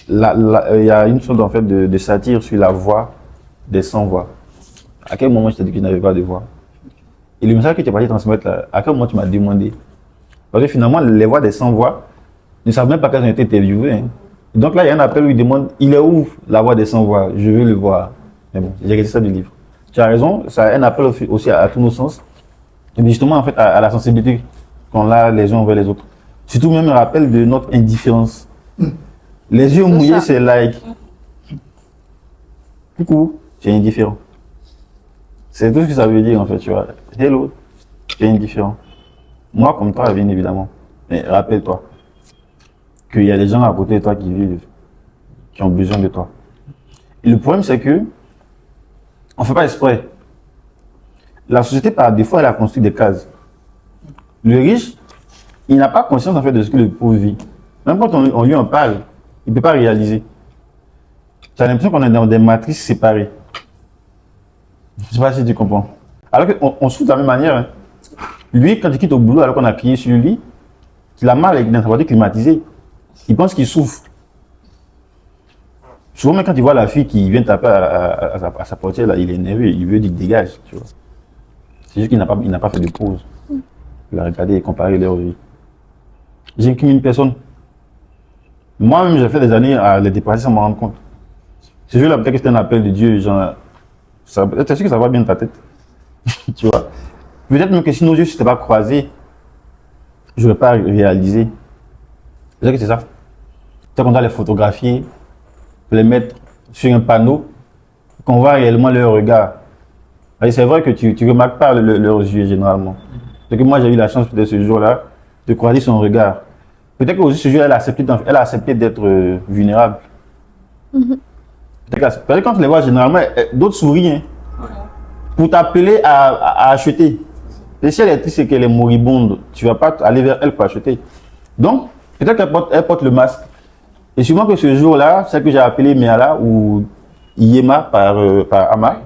il y a une sorte en fait de satire sur la voix des sans-voix. À quel moment je t'ai dit que je n'avais pas de voix? Et le message que tu es parti transmettre là, à quel moment tu m'as demandé? Parce que finalement, les voix des sans-voix ne savent même pas qu'elles ont été interviewées. Hein. Donc là, il y a un appel où il demande, il est où la voix des sans-voix? Je veux le voir. Mais bon, j'ai retiré ça du livre. Tu as raison, ça a un appel aussi à tous nos sens. Et justement, en fait, à la sensibilité qu'on a les uns envers les autres. Surtout même un rappel de notre indifférence. Les yeux mouillés, c'est like. Coucou, tu es indifférent. C'est tout ce que ça veut dire en fait, tu vois. Hello, tu es indifférent. Moi comme toi, bien évidemment. Mais rappelle-toi qu'il y a des gens à côté de toi qui vivent, qui ont besoin de toi. Et le problème, c'est que on ne fait pas exprès. La société, par défaut, elle a construit des cases. Le riche, il n'a pas conscience en fait de ce que le pauvre vit. Même quand on lui en parle, il ne peut pas réaliser. Tu as l'impression qu'on est dans des matrices séparées. Je ne sais pas si tu comprends. Alors qu'on se fout de la même manière. Hein. Lui, quand il quitte au boulot, alors qu'on a crié sur lui, qu'il a mal avec une voiture climatisée, il pense qu'il souffre. Souvent, même quand il voit la fille qui vient taper à sa portière, là, il est énervé, il veut dire dégage. Tu vois. C'est juste qu'il n'a pas fait de pause. Il a regardé et comparé leur vie. J'incrimine personne. Moi-même, j'ai fait des années à les dépasser sans m'en rendre compte. Ce jour-là, peut-être que c'était un appel de Dieu, genre, t'es sûr que ça va bien dans ta tête. Tu vois. Peut-être même que si nos yeux ne s'étaient pas croisés, je n'aurais pas réalisé. C'est que c'est ça. C'est qu'on doit les photographier, les mettre sur un panneau, qu'on voit réellement leur regard. C'est vrai que tu ne remarques pas leurs yeux généralement. C'est que moi, j'ai eu la chance de ce jour-là de croiser son regard. Peut-être qu'aussi ce jour-là, elle a accepté d'être vulnérable. Peut-être que quand tu les vois généralement, d'autres sourient. Hein. pour t'appeler à acheter. Et si elle est triste et qu'elle est moribonde, tu vas pas aller vers elle pour acheter. Donc, peut-être qu'elle porte le masque. Et sûrement que ce jour-là, celle que j'ai appelée Méala ou Yema par Ama,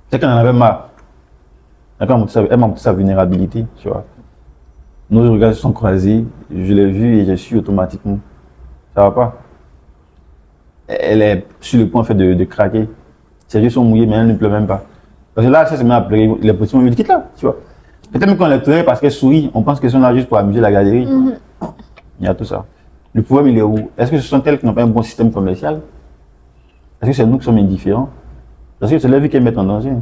c'est qu'elle en avait marre. Elle m'a montré sa vulnérabilité, tu vois. Nos regards se sont croisés, je l'ai vu et je suis automatiquement. Ça va pas. Elle est sur le point en fait, de craquer. Ses yeux sont mouillés, mais elle ne pleure même pas. Parce que là, ça se met à pleurer. Les petits vont lui dire, quitte là, tu vois. Peut-être même quand elle pleure parce qu'elle sourit, on pense qu'elles sont là juste pour amuser la galerie. Il y a tout ça. Le problème, il est où? Est-ce que ce sont elles qui n'ont pas un bon système commercial? Est-ce que c'est nous qui sommes indifférents? Parce que c'est la vie qu'elles mettent en danger.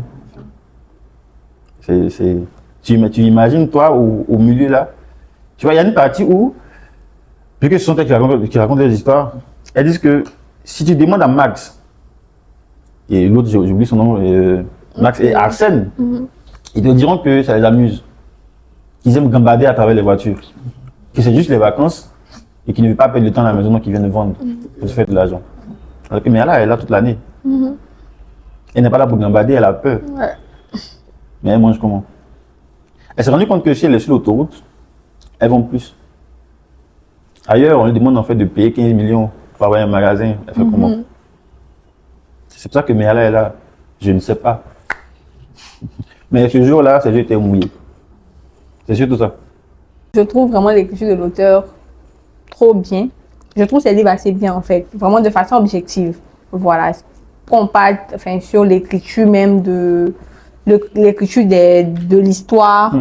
Tu imagines, toi, au milieu là, tu vois, il y a une partie où, vu que ce sont elles qui racontent des histoires, elles disent que si tu demandes à Max, et l'autre, j'oublie son nom, Max et Arsène, ils te diront que ça les amuse, qu'ils aiment gambader à travers les voitures, que c'est juste les vacances et qu'ils ne veulent pas perdre le temps à la maison, donc ils viennent vendre pour se faire de l'argent. Mais elle est là toute l'année. Elle n'est pas là pour gambader, elle a peur. Ouais. Mais elle mange comment? Elle s'est rendue compte que si elle est sur l'autoroute, elles vont plus. Ailleurs, on lui demande en fait de payer 15 millions pour avoir un magasin. Elle fait comment? C'est pour ça que Méala est là. Je ne sais pas. Mais ce jour-là, ses yeux étaient mouillés. C'est surtout ça. Je trouve vraiment l'écriture de l'auteur trop bien. Je trouve ses livres assez bien en fait, vraiment de façon objective. Voilà. On parle enfin, sur l'écriture même de l'écriture de l'histoire,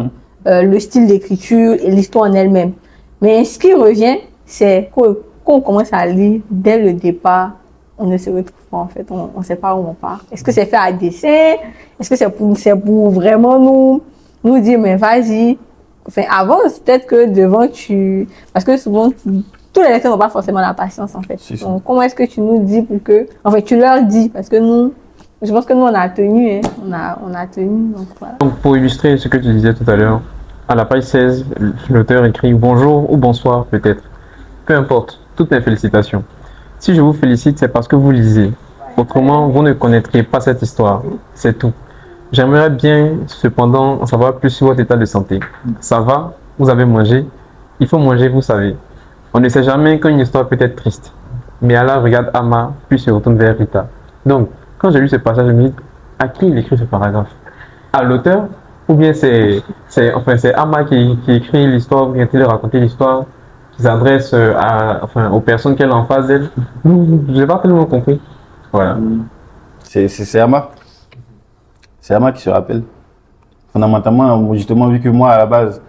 le style d'écriture et l'histoire en elle-même. Mais ce qui revient, c'est quand on commence à lire dès le départ, on ne se retrouve pas en fait, on ne sait pas où on part. Est-ce que c'est fait à dessein? Est-ce que c'est pour vraiment nous dire, mais vas-y, enfin avance, peut-être que devant tu... Parce que souvent, tous les lecteurs n'ont pas forcément la patience en fait. Donc comment est-ce que tu nous dis pour que... En fait, tu leur dis, parce que nous, je pense que nous on a tenu, hein. On a tenu, donc voilà. Donc pour illustrer ce que tu disais tout à l'heure, à la page 16, l'auteur écrit bonjour ou bonsoir peut-être. Peu importe, toutes mes félicitations. Si je vous félicite, c'est parce que vous lisez. Autrement, vous ne connaîtriez pas cette histoire. C'est tout. J'aimerais bien, cependant, en savoir plus sur votre état de santé. Ça va? Vous avez mangé? Il faut manger, vous savez. On ne sait jamais quand une histoire peut être triste. Mais Allah regarde Ama, puis se retourne vers Rita. Donc, quand j'ai lu ce passage, je me dis, à qui il écrit ce paragraphe? À l'auteur? Ou bien c'est Ama qui écrit l'histoire, qui vient-il raconter l'histoire, qui s'adresse aux personnes qu'elle a en face d'elle? Je n'ai pas tellement compris. Voilà. C'est Ama. C'est Ama qui se rappelle. Fondamentalement, justement, vu que moi, à la base,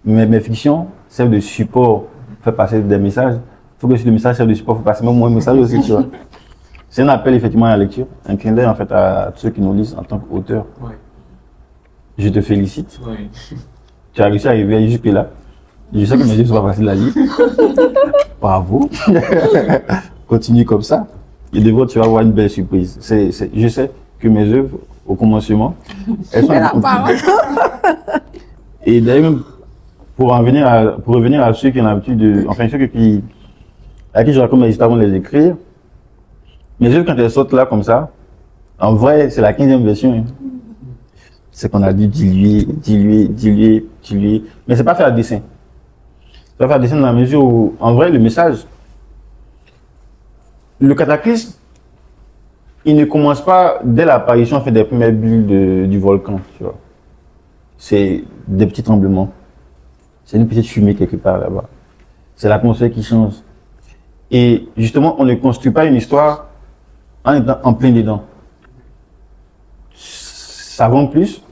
mes fictions servent de support, faire passer des messages. Il faut que si le message serve de support, il faut passer même moi un message aussi, tu vois. C'est un appel effectivement à la lecture, un clin d'œil en fait à ceux qui nous lisent en tant qu'auteur. Ouais. Je te félicite. Ouais. Tu as réussi à arriver jusque-là. Je sais que mes livres sont pas faciles à lire. Bravo. Continue comme ça. Et de tu vas avoir une belle surprise. Je sais que mes œuvres, au commencement, elles sont Et d'ailleurs, pour revenir à ceux qui ont l'habitude de... Enfin, ceux à qui je raconte mes histoires avant de les écrire, mes œuvres, quand elles sortent là, comme ça, en vrai, c'est la 15e version. Hein. C'est qu'on a dû diluer. Mais c'est pas faire à dessin. C'est pas faire à dessin dans la mesure où, en vrai, le message, le cataclysme, il ne commence pas dès l'apparition en fait, des premières bulles du volcan, tu vois. C'est des petits tremblements. C'est une petite fumée quelque part là-bas. C'est l'atmosphère qui change. Et justement, on ne construit pas une histoire en étant en plein dedans. Ça vend plus,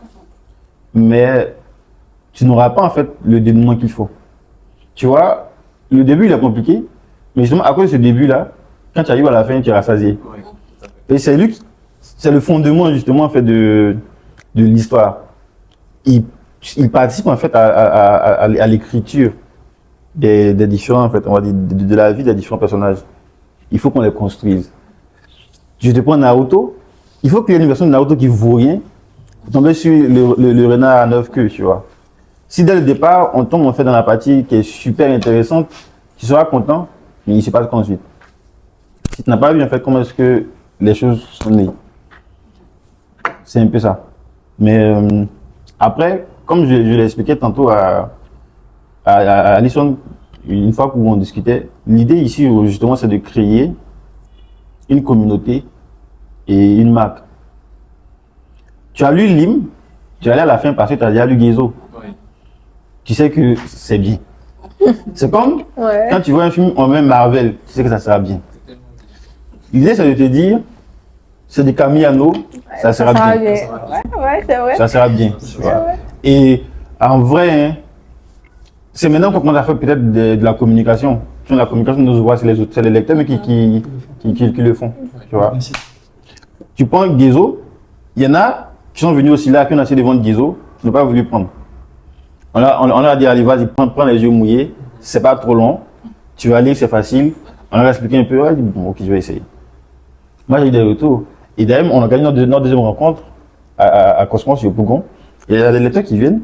mais tu n'auras pas en fait le dénouement qu'il faut. Tu vois, le début il est compliqué, mais justement à cause de ce début-là, quand tu arrives à la fin, tu es rassasié. Et c'est le fondement justement en fait de l'histoire. Il participe en fait à l'écriture des différents en fait, on va dire, de la vie des différents personnages. Il faut qu'on les construise. Je te prends Naruto, il faut qu'il y ait une version de Naruto qui vaut rien pour tomber sur le renard à 9 queues, tu vois. Si dès le départ, on tombe en fait dans la partie qui est super intéressante, tu seras content, mais il ne se passe qu'ensuite. Si tu n'as pas vu en fait comment est-ce que les choses sont nées. C'est un peu ça. Mais après, comme je l'ai expliqué tantôt à Alison, une fois qu'on discutait, l'idée ici, justement, c'est de créer une communauté et une marque. Tu as lu Lim, tu es allé à la fin parce que tu as déjà lu Gezo. Ouais. Tu sais que c'est bien. C'est comme Ouais. quand tu vois un film en même Marvel, tu sais que ça sera bien. L'idée, c'est de te dire, c'est du Camillano, ça sera bien. Ouais, c'est vrai. Ça sera bien. Tu vois. Et en vrai, hein, c'est maintenant qu'on commence à faire peut-être de la communication. Sur la communication, nous voit, c'est les autres, c'est les lecteurs mais qui le font. Tu vois. Tu prends Gezo, il y en a qui sont venus aussi là, qui ont essayé de vendre Gezo, qui n'ont pas voulu prendre. On leur a dit, allez, vas-y, prends les yeux mouillés, c'est pas trop long, tu vas lire, c'est facile. On leur a expliqué un peu, ouais, bon, ok, je vais essayer. Moi, j'ai eu des retours. Et d'ailleurs, on a gagné notre deuxième rencontre à Cosmos, au Pougon. Il y a des lecteurs qui viennent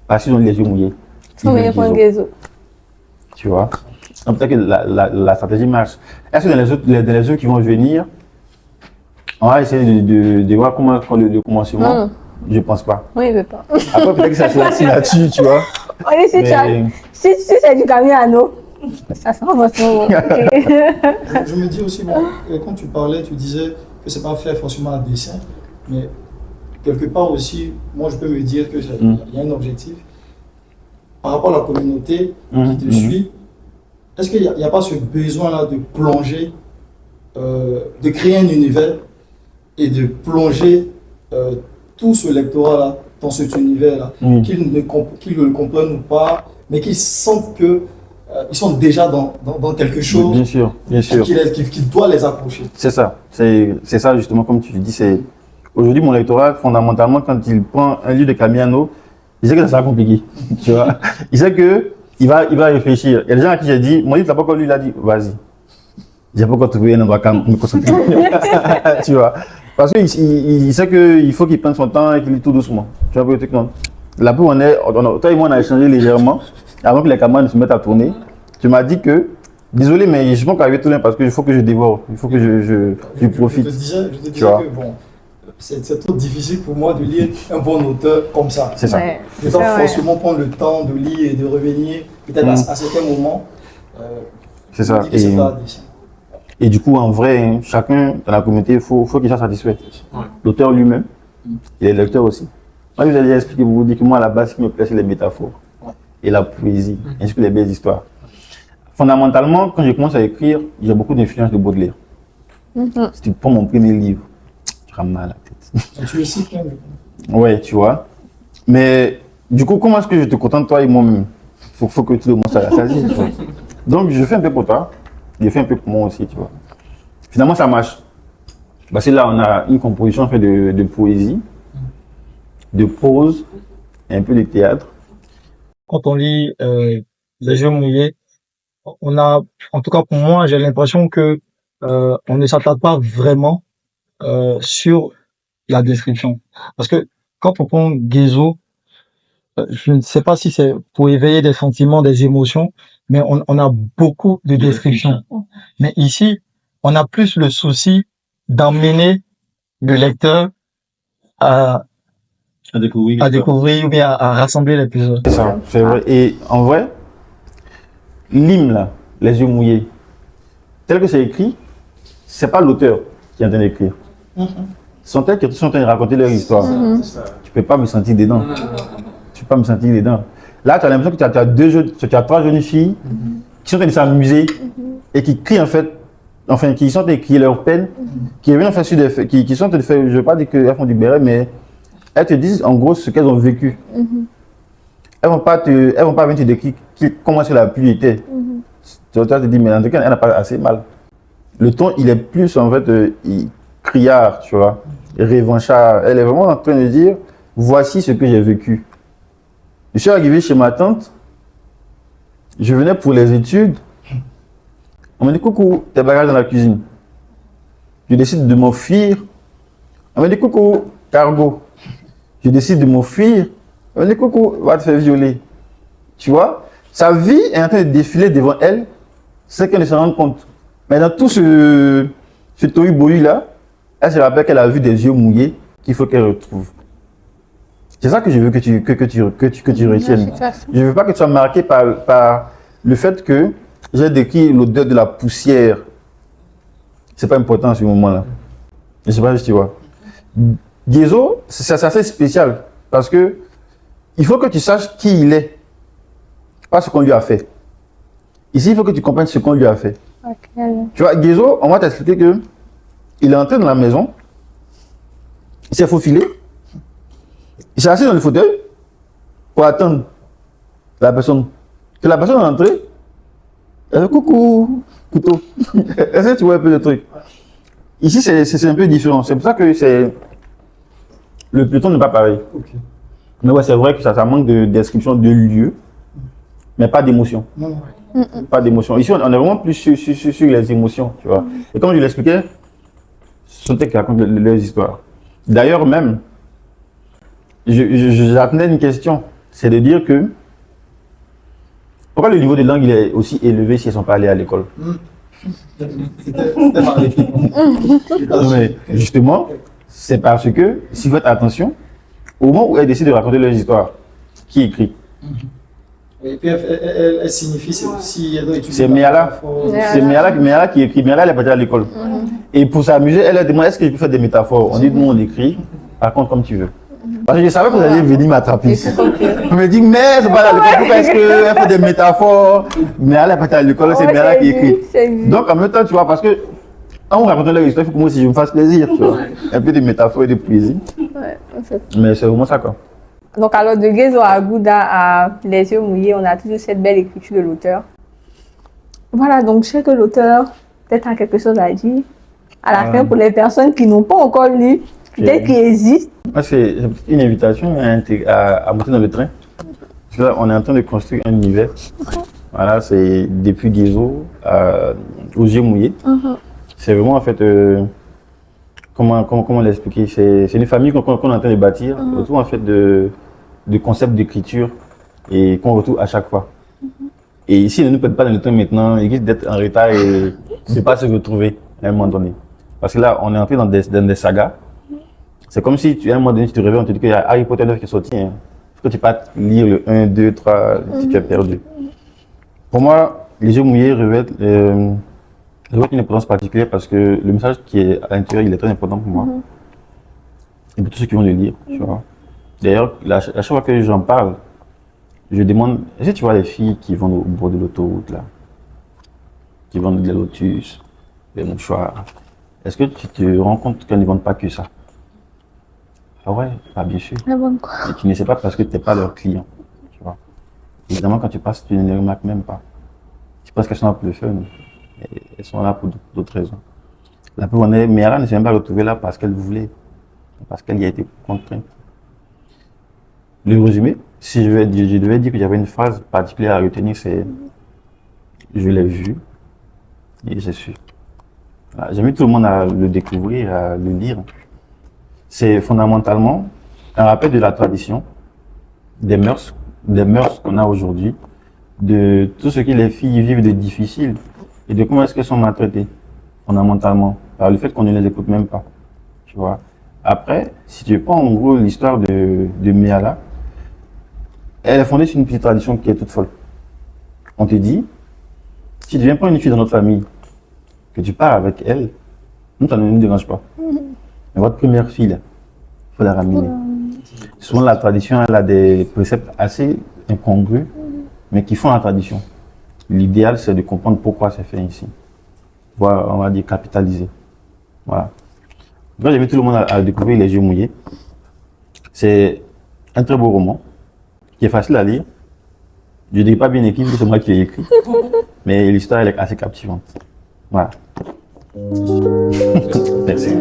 parce qu'ils ont les yeux mouillés. Ils veulent Gezo. Gezo. Tu vois. Donc peut-être que la stratégie marche. Est-ce que dans les autres qui vont venir, on va essayer de voir comment le commencement? Non. Je pense pas. Oui, il veut pas. Après, peut-être que ça se laisse là-dessus, tu vois. On est si c'est du Camillano, ça sera votre mot. Je me dis aussi, bon, quand tu parlais, tu disais que c'est pas fait forcément à dessein, mais quelque part aussi, moi je peux me dire que il y a un objectif par rapport à la communauté qui te suit. Est-ce qu'il n'y a pas ce besoin-là de plonger, de créer un univers et de plonger tout ce lectorat-là dans cet univers-là, qu'ils le comprennent ou pas, mais qu'ils sentent que ils sont déjà dans quelque chose bien sûr. qui doit les accrocher. C'est ça. C'est ça, justement, comme tu dis. Aujourd'hui, mon lectorat, fondamentalement, quand il prend un livre de Camillano, il sait que ça sera compliqué. Tu vois. Il sait que il va réfléchir. Il y a des gens à qui j'ai dit, mon livre, tu n'as pas encore lu, il a dit, vas-y. J'ai pas encore trouvé un endroit calme pour me concentrer. Tu vois. Parce qu'il sait qu'il faut qu'il prenne son temps et qu'il lit tout doucement. Tu vois, là où on est, toi et moi, on a échangé légèrement avant que les caméras ne se mettent à tourner. Tu m'as dit que, désolé, mais je pense qu'arriver tout loin parce qu'il faut que je dévore, il faut que je profite. Je te disais que bon, c'est trop difficile pour moi de lire un bon auteur comme ça. C'est ça. Ouais. Je dois forcément prendre le temps de lire et de revenir, peut-être à certains moments. C'est ça. Et du coup, en vrai, hein, chacun dans la communauté, il faut qu'il soit satisfait. Ouais. L'auteur lui-même, et les lecteurs aussi. Moi, je vous ai déjà expliqué, vous dites que moi, à la base, ce qui me plaît, c'est les métaphores et la poésie, ainsi que les belles histoires. Fondamentalement, quand je commence à écrire, j'ai beaucoup d'influence de Baudelaire. Si tu prends mon premier livre, tu auras mal à la tête. Et tu le cites même. Ouais, tu vois. Mais du coup, comment est-ce que je te contente, toi et moi-même? Faut que tout le monde soit rassasié. Donc, je fais un peu pour toi. Je fais un peu pour moi aussi, tu vois. Finalement, ça marche. Parce que là, on a une composition faite de poésie, de prose, et un peu de théâtre. Quand on lit Les yeux mouillés, on a, en tout cas pour moi, j'ai l'impression que on ne s'attarde pas vraiment sur la description. Parce que quand on prend Gezo, je ne sais pas si c'est pour éveiller des sentiments, des émotions, mais on a beaucoup de descriptions. Mais ici, on a plus le souci d'emmener le lecteur à découvrir ou bien à rassembler l'épisode. C'est ça, c'est vrai. Et en vrai, Lim, là, Les yeux mouillés, tel que c'est écrit, c'est pas l'auteur qui est en train d'écrire. Sont elles qui sont en train de raconter leur histoire. Tu peux pas me sentir dedans. Tu peux pas me sentir dedans. Là, tu as l'impression que tu as trois jeunes filles qui sont en train de s'amuser et qui crient en fait, enfin, qui sont en train de crier leur peine, qui reviennent en fait sur des faits, qui sont en train de faire, je ne veux pas dire qu'elles font du béret, mais elles te disent en gros ce qu'elles ont vécu. Elles vont pas venir te décrire comment est-ce que la pluie était. Tu vas te dire, mais en tout cas, elle n'a pas assez mal. Le ton, il est plus en fait criard, tu vois, revanchard. Elle est vraiment en train de dire, voici ce que j'ai vécu. Je suis arrivé chez ma tante, je venais pour les études. On m'a dit, coucou, tes bagages dans la cuisine. Je décide de m'enfuir. On m'a dit, coucou, cargo. Je décide de m'enfuir. On m'a dit, coucou, va te faire violer. Tu vois, sa vie est en train de défiler devant elle, c'est qu'elle ne s'en rend compte. Mais dans tout ce tohu-bohu là, elle se rappelle qu'elle a vu des yeux mouillés qu'il faut qu'elle retrouve. C'est ça que je veux que tu retiennes. Je veux pas que tu sois marqué par le fait que j'ai décrit l'odeur de la poussière. C'est pas important à ce moment-là. Je sais pas si tu vois. Ghezo, c'est assez spécial parce que il faut que tu saches qui il est, pas ce qu'on lui a fait. Ici, il faut que tu comprennes ce qu'on lui a fait. Okay. Tu vois, Ghezo, on va t'expliquer que il est entré dans la maison, il s'est faufilé, il s'est assis dans le fauteuil pour attendre la personne. Que la personne est entrée, elle dit coucou, couteau. Est-ce que tu vois un peu le truc? Ici, c'est un peu différent. C'est pour ça que le peloton n'est pas pareil. Ok. Mais ouais, c'est vrai que ça manque de description de lieu, mais pas d'émotion. Non. Pas d'émotion. Ici, on est vraiment plus sur les émotions, tu vois. Et comme je l'expliquais, ce sont eux qui racontent leurs histoires. D'ailleurs, même, j'attendais une question. C'est de dire que pourquoi le niveau de langue il est aussi élevé si elles ne sont pas allées à l'école? Non, mais justement, c'est parce que, si vous faites attention, au moment où elles décident de raconter leurs histoires, qui écrit? Et puis elle signifie, si elle doit étudier. C'est Miala. C'est Miala qui écrit. Miala, elle est partie à l'école. Et pour s'amuser, elle a demandé est-ce que je peux faire des métaphores? On dit nous on écrit, par contre comme tu veux. Parce que je savais que vous alliez venir m'attraper. Je me dis, mais c'est pas à l'école, pourquoi est-ce qu'elle fait des métaphores? Miala est partie à l'école, c'est Miala qui écrit. Donc en même temps, tu vois, parce que quand on raconte leur histoire, il faut que moi aussi je me fasse plaisir. Tu vois. Un peu de métaphores et de poésie. Ouais, en fait. Mais c'est vraiment ça quoi. Donc alors de Ghezo Aguda à Les yeux mouillés, on a toujours cette belle écriture de l'auteur. Voilà, donc je sais que l'auteur peut-être a quelque chose à dire. À la fin, pour les personnes qui n'ont pas encore lu, peut-être qui hésitent. Moi, c'est une invitation à monter dans le train. Parce que là, on est en train de construire un univers. Voilà, c'est depuis Ghezo aux yeux mouillés. C'est vraiment en fait, comment l'expliquer? C'est une famille qu'on est en train de bâtir autour en fait de concepts d'écriture et qu'on retrouve à chaque fois. Et ici, ne nous pète pas dans le temps maintenant, il risque d'être en retard et de ne pas se retrouver à un moment donné. Parce que là, on est entré dans des sagas. C'est comme si à un moment donné, tu te réveilles, on te dit qu'il y a Harry Potter 9 qui est sorti. Il faut que tu partes lire le 1, 2, 3, si tu es perdu. Pour moi, Les yeux mouillés revêtent une importance particulière parce que le message qui est à l'intérieur, il est très important pour moi. Et pour tous ceux qui vont le lire, tu vois. D'ailleurs, à chaque fois que j'en parle, je demande, est-ce que tu vois les filles qui vont au bord de l'autoroute, là, qui vendent des lotus, des mouchoirs, est-ce que tu te rends compte qu'elles ne vendent pas que ça? Ah ouais, pas bien sûr. Ah bon, quoi. Et tu ne sais pas parce que tu n'es pas leur client, tu vois. Évidemment, quand tu passes, tu ne les remarques même pas. Tu penses qu'elles sont là pour le fun, et elles sont là pour d'autres raisons. La preuve en est, Miala ne s'est même pas retrouvée là parce qu'elle voulait, parce qu'elle y a été contrainte. Le résumé, si je devais dire que j'avais une phrase particulière à retenir, c'est je l'ai vu et je suis. Voilà, j'invite tout le monde à le découvrir, à le lire. C'est fondamentalement un rappel de la tradition, des mœurs qu'on a aujourd'hui, de tout ce que les filles vivent de difficile et de comment est-ce qu'elles sont maltraitées, fondamentalement, par le fait qu'on ne les écoute même pas. Tu vois. Après, si tu prends en gros l'histoire de Miala, elle est fondée sur une petite tradition qui est toute folle. On te dit, si tu viens prendre une fille dans notre famille, que tu pars avec elle, nous, ça ne nous dérange pas. Mais votre première fille, il faut la ramener. Souvent, la tradition, elle a des préceptes assez incongrus, mais qui font la tradition. L'idéal, c'est de comprendre pourquoi c'est fait ici. Voire, on va dire, capitaliser. Voilà. Donc, j'invite tout le monde à découvrir Les yeux mouillés. C'est un très beau roman, qui est facile à lire. Je ne dis pas bien écrit, c'est moi qui l'ai écrit. Mais l'histoire, elle est assez captivante. Voilà. Merci.